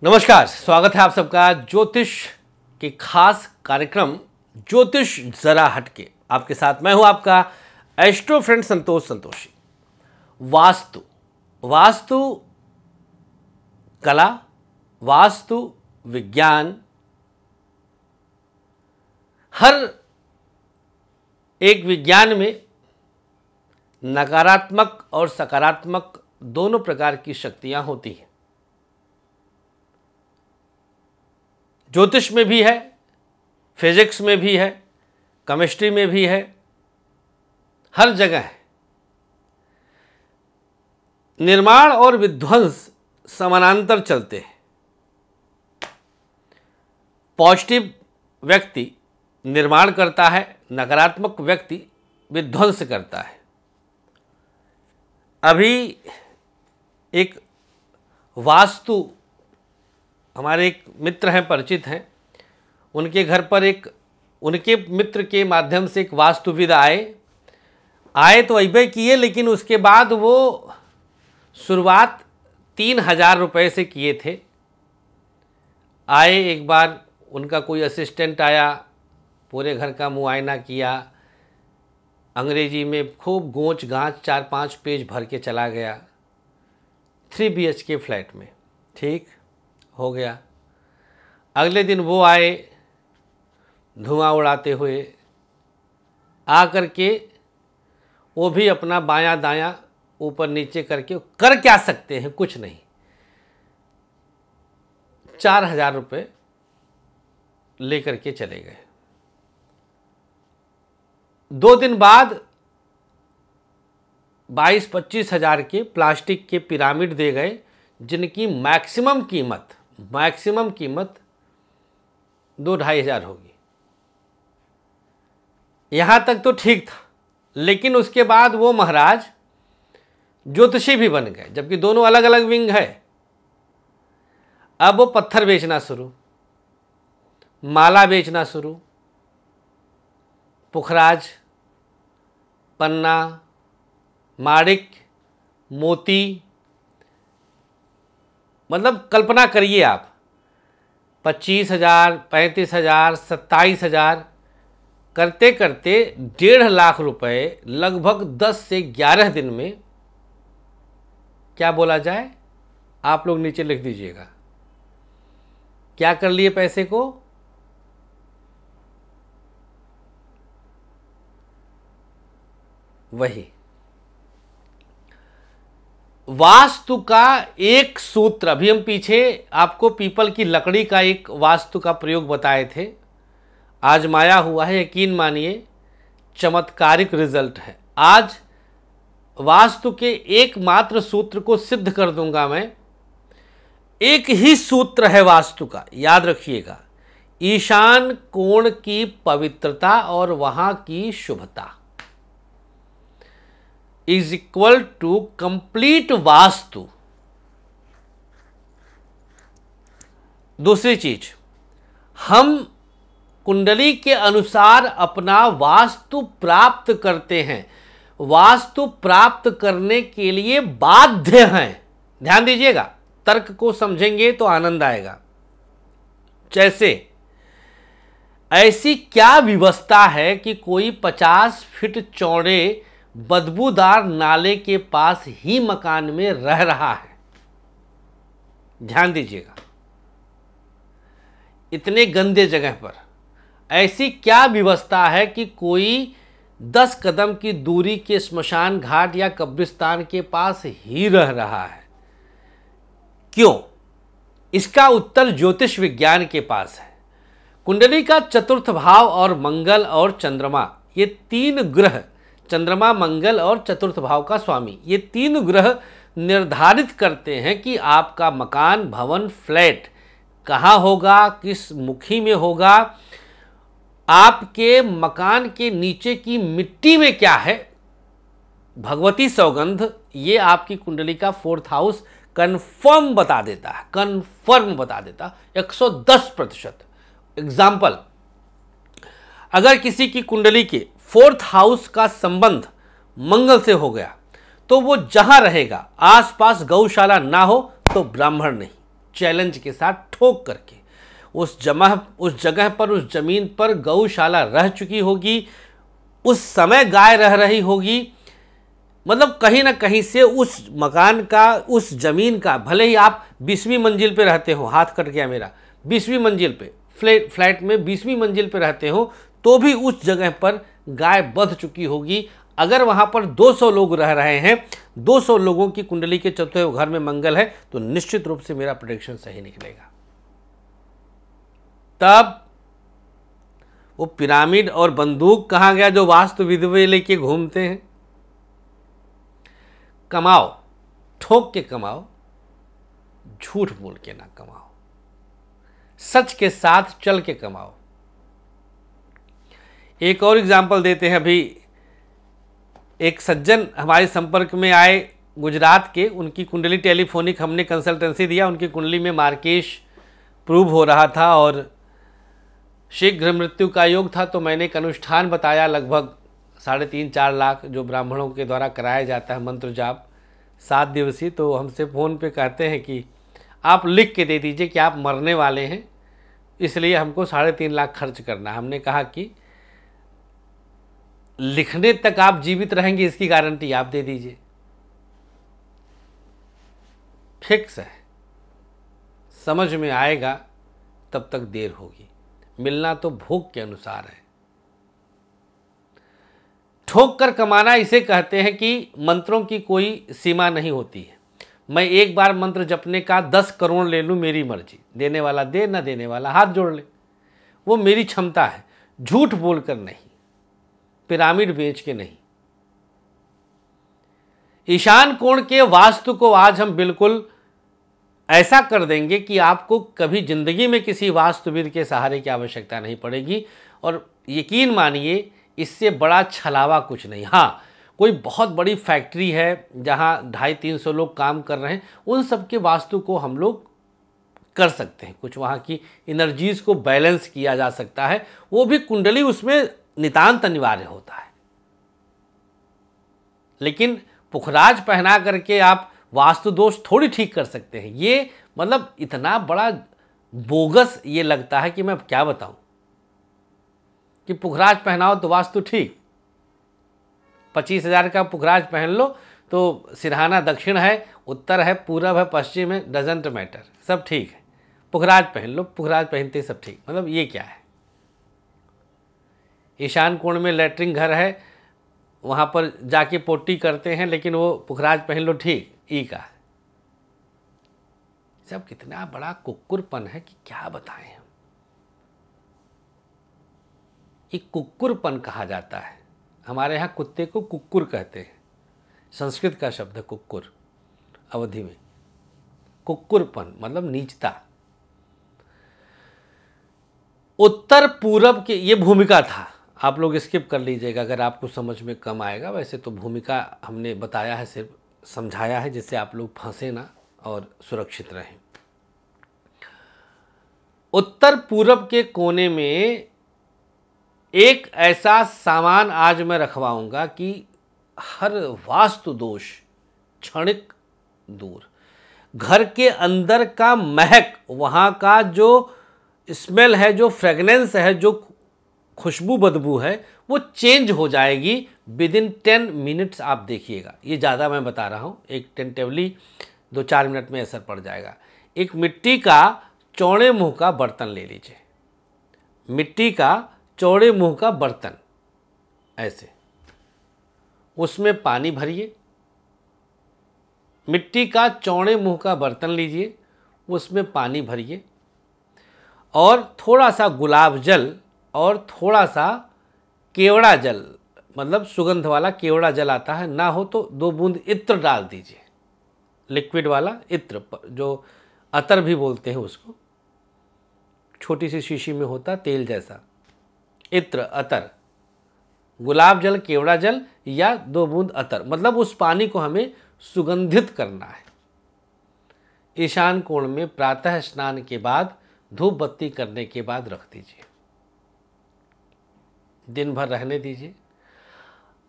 नमस्कार, स्वागत है आप सबका ज्योतिष के खास कार्यक्रम ज्योतिष जरा हटके। आपके साथ मैं हूं आपका एस्ट्रो फ्रेंड संतोषी। वास्तु कला, वास्तु विज्ञान, हर एक विज्ञान में नकारात्मक और सकारात्मक दोनों प्रकार की शक्तियां होती हैं। ज्योतिष में भी है, फिजिक्स में भी है, केमिस्ट्री में भी है, हर जगह है। निर्माण और विध्वंस समानांतर चलते हैं। पॉजिटिव व्यक्ति निर्माण करता है, नकारात्मक व्यक्ति विध्वंस करता है। अभी एक वास्तु, हमारे एक मित्र हैं, परिचित हैं, उनके घर पर उनके मित्र के माध्यम से एक वास्तुविद आए तो अइबे किए, लेकिन उसके बाद वो शुरुआत 3,000 रुपये से किए थे। आए, एक बार उनका कोई असिस्टेंट आया, पूरे घर का मुआयना किया, अंग्रेजी में खूब गोंच गांच 4-5 पेज भर के चला गया। 3 BHK फ्लैट में ठीक हो गया। अगले दिन वो आए धुआं उड़ाते हुए, आ कर के वो भी अपना बायां दायां ऊपर नीचे करके कर क्या सकते हैं, कुछ नहीं। 4,000 रुपये लेकर के चले गए। 2 दिन बाद 22-25 हज़ार के प्लास्टिक के पिरामिड दे गए, जिनकी मैक्सिमम कीमत 2-2.5 हज़ार होगी। यहाँ तक तो ठीक था, लेकिन उसके बाद वो महाराज ज्योतिषी भी बन गए, जबकि दोनों अलग अलग विंग है। अब वो पत्थर बेचना शुरू, माला बेचना शुरू, पुखराज, पन्ना, माणिक, मोती, मतलब कल्पना करिए आप, 25,000, 35,000, 27,000 करते करते 1.5 लाख रुपए लगभग 10 से 11 दिन में, क्या बोला जाए, आप लोग नीचे लिख दीजिएगा, क्या कर लिए पैसे को? वही वास्तु का एक सूत्र। अभी हम पीछे आपको पीपल की लकड़ी का एक वास्तु का प्रयोग बताए थे, आजमाया हुआ है, यकीन मानिए चमत्कारिक रिजल्ट है। आज वास्तु के एकमात्र सूत्र को सिद्ध कर दूंगा मैं। एक ही सूत्र है वास्तु का, याद रखिएगा, ईशान कोण की पवित्रता और वहां की शुभता is equal to complete vastu. दूसरी चीज, हम कुंडली के अनुसार अपना वास्तु प्राप्त करते हैं, वास्तु प्राप्त करने के लिए बाध्य हैं। ध्यान दीजिएगा, तर्क को समझेंगे तो आनंद आएगा। जैसे ऐसी क्या व्यवस्था है कि कोई 50 फीट चौड़े बदबूदार नाले के पास ही मकान में रह रहा है? ध्यान दीजिएगा, इतने गंदे जगह पर ऐसी क्या व्यवस्था है कि कोई 10 कदम की दूरी के स्मशान घाट या कब्रिस्तान के पास ही रह रहा है? क्यों? इसका उत्तर ज्योतिष विज्ञान के पास है। कुंडली का चतुर्थ भाव और मंगल और चंद्रमा, ये 3 ग्रह, चंद्रमा, मंगल और चतुर्थ भाव का स्वामी, ये 3 ग्रह निर्धारित करते हैं कि आपका मकान, भवन, फ्लैट कहाँ होगा, किस मुखी में होगा, आपके मकान के नीचे की मिट्टी में क्या है। भगवती सौगंध, ये आपकी कुंडली का 4th हाउस कंफर्म बता देता है, कंफर्म बता देता 110%। एग्जाम्पल, अगर किसी की कुंडली के 4th हाउस का संबंध मंगल से हो गया तो वो जहां रहेगा आसपास गौशाला ना हो तो ब्राह्मण नहीं। चैलेंज के साथ ठोक करके उस जगह पर, उस जमीन पर गौशाला रह चुकी होगी, उस समय गाय रह रही होगी। मतलब कहीं ना कहीं से उस मकान का, उस ज़मीन का, भले ही आप 20वीं मंजिल पे रहते हो, हाथ कट गया मेरा, 20वीं मंजिल पे, फ्लैट में 20वीं मंजिल पे रहते हो, तो भी उस जगह पर गाय बंध चुकी होगी। अगर वहाँ पर 200 लोग रह रहे हैं, 200 लोगों की कुंडली के चौथे घर में मंगल है, तो निश्चित रूप से मेरा प्रेडिक्शन सही निकलेगा। तब वो पिरामिड और बंदूक कहाँ गया जो वास्तु विधवे लेके घूमते हैं? कमाओ, ठोक के कमाओ, झूठ बोल के ना कमाओ, सच के साथ चल के कमाओ। एक और एग्जाम्पल देते हैं। अभी एक सज्जन हमारे संपर्क में आए गुजरात के, उनकी कुंडली टेलीफोनिक हमने कंसल्टेंसी दिया, उनकी कुंडली में मार्केश प्रूव हो रहा था और शीघ्र मृत्यु का योग था। तो मैंने एक अनुष्ठान बताया, लगभग 3.5-4 लाख जो ब्राह्मणों के द्वारा कराया जाता है, मंत्र जाप 7 दिवसीय। तो हमसे फ़ोन पे कहते हैं कि आप लिख के दे दीजिए कि आप मरने वाले हैं, इसलिए हमको 3.5 लाख खर्च करना है। हमने कहा कि लिखने तक आप जीवित रहेंगे इसकी गारंटी आप दे दीजिए, फिक्स है, समझ में आएगा तब तक देर होगी, मिलना तो भोग के अनुसार है। ठोक कर कमाना इसे कहते हैं कि मंत्रों की कोई सीमा नहीं होती है। मैं एक बार मंत्र जपने का 10 करोड़ ले लूँ, मेरी मर्जी, देने वाला दे, ना देने वाला हाथ जोड़ ले, वो मेरी क्षमता है। झूठ बोलकर नहीं, पिरामिड बेच के नहीं। ईशान कोण के वास्तु को आज हम बिल्कुल ऐसा कर देंगे कि आपको कभी जिंदगी में किसी वास्तुविद के सहारे की आवश्यकता नहीं पड़ेगी। और यकीन मानिए, इससे बड़ा छलावा कुछ नहीं। हाँ, कोई बहुत बड़ी फैक्ट्री है जहाँ 250-300 लोग काम कर रहे हैं, उन सब के वास्तु को हम लोग कर सकते हैं, कुछ वहाँ की एनर्जीज को बैलेंस किया जा सकता है, वो भी कुंडली उसमें नितांत अनिवार्य होता है। लेकिन पुखराज पहना करके आप वास्तु दोष थोड़ी ठीक कर सकते हैं। ये मतलब इतना बड़ा बोगस ये लगता है कि मैं क्या बताऊं कि पुखराज पहनाओ तो वास्तु ठीक। 25,000 का पुखराज पहन लो तो सिरहाना दक्षिण है, उत्तर है, पूरब है, पश्चिम है, डजेंट मैटर, सब ठीक है। पुखराज पहन लो, पुखराज पहनते सब ठीक। मतलब ये क्या है? ईशान कोण में लैट्रिन घर है, वहाँ पर जाके पोटी करते हैं, लेकिन वो पुखराज पहन लो ठीक, ई का। सब कितना बड़ा कुक्कुरपन है कि क्या बताएं हम। ये कुक्कुरपन कहा जाता है। हमारे यहाँ कुत्ते को कुक्कुर कहते हैं, संस्कृत का शब्द है कुक्कुर, अवधि में कुक्कुरपन मतलब नीचता। उत्तर पूरब के, ये भूमिका था, आप लोग स्किप कर लीजिएगा अगर आपको समझ में कम आएगा। वैसे तो भूमिका हमने बताया है, सिर्फ समझाया है जिससे आप लोग फंसे ना और सुरक्षित रहें। उत्तर पूरब के कोने में एक ऐसा सामान आज मैं रखवाऊंगा कि हर वास्तु दोष क्षणिक दूर। घर के अंदर का महक, वहाँ का जो स्मेल है, जो फ्रेगनेंस है, जो खुशबू बदबू है, वो चेंज हो जाएगी विदिन 10 मिनट्स। आप देखिएगा, ये ज़्यादा मैं बता रहा हूँ, एक टेंटेवली 2-4 मिनट में असर पड़ जाएगा। एक मिट्टी का चौड़े मुंह का बर्तन ले लीजिए, मिट्टी का चौड़े मुंह का बर्तन, ऐसे उसमें पानी भरिए। मिट्टी का चौड़े मुंह का बर्तन लीजिए, उसमें पानी भरिए और थोड़ा सा गुलाब जल और थोड़ा सा केवड़ा जल, मतलब सुगंध वाला केवड़ा जल आता है, ना हो तो 2 बूंद इत्र डाल दीजिए, लिक्विड वाला इत्र, जो अतर भी बोलते हैं उसको, छोटी सी शीशी में होता तेल जैसा इत्र, अतर, गुलाब जल, केवड़ा जल या 2 बूंद अतर, मतलब उस पानी को हमें सुगंधित करना है। ईशान कोण में प्रातः स्नान के बाद, धूप बत्ती करने के बाद रख दीजिए, दिन भर रहने दीजिए।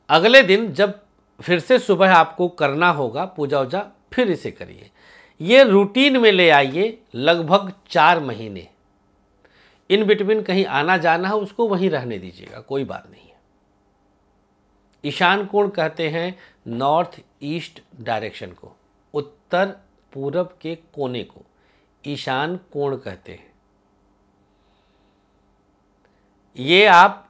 अगले दिन जब फिर से सुबह आपको करना होगा पूजा वूजा, फिर इसे करिए। ये रूटीन में ले आइए लगभग 4 महीने। इन बिटवीन कहीं आना जाना है उसको वहीं रहने दीजिएगा, कोई बात नहीं है। ईशान कोण कहते हैं नॉर्थ ईस्ट डायरेक्शन को, उत्तर पूरब के कोने को ईशान कोण कहते हैं। ये आप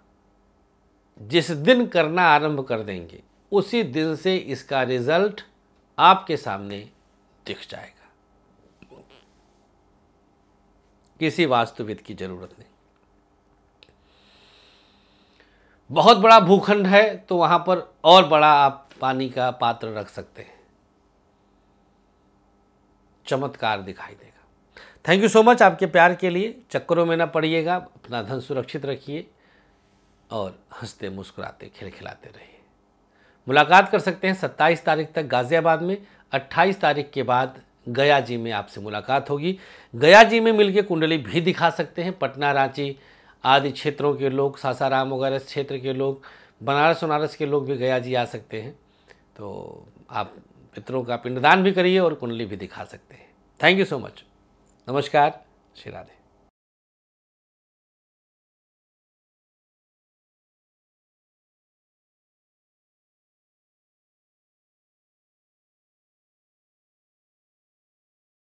जिस दिन करना आरंभ कर देंगे उसी दिन से इसका रिजल्ट आपके सामने दिख जाएगा। किसी वास्तुविद की जरूरत नहीं। बहुत बड़ा भूखंड है तो वहां पर और बड़ा आप पानी का पात्र रख सकते हैं, चमत्कार दिखाई देगा। थैंक यू सो मच आपके प्यार के लिए। चक्करों में ना पड़िएगा, अपना धन सुरक्षित रखिए और हंसते मुस्कुराते खिलखिलाते रहिए। मुलाकात कर सकते हैं 27 तारीख तक गाज़ियाबाद में, 28 तारीख के बाद गया जी में आपसे मुलाकात होगी। गया जी में मिलके कुंडली भी दिखा सकते हैं। पटना, रांची आदि क्षेत्रों के लोग, सासाराम वगैरह क्षेत्र के लोग, बनारस के लोग भी गया जी आ सकते हैं। तो आप पितरों का पिंडदान भी करिए और कुंडली भी दिखा सकते हैं। Thank you so much. नमस्कार, श्री राधे।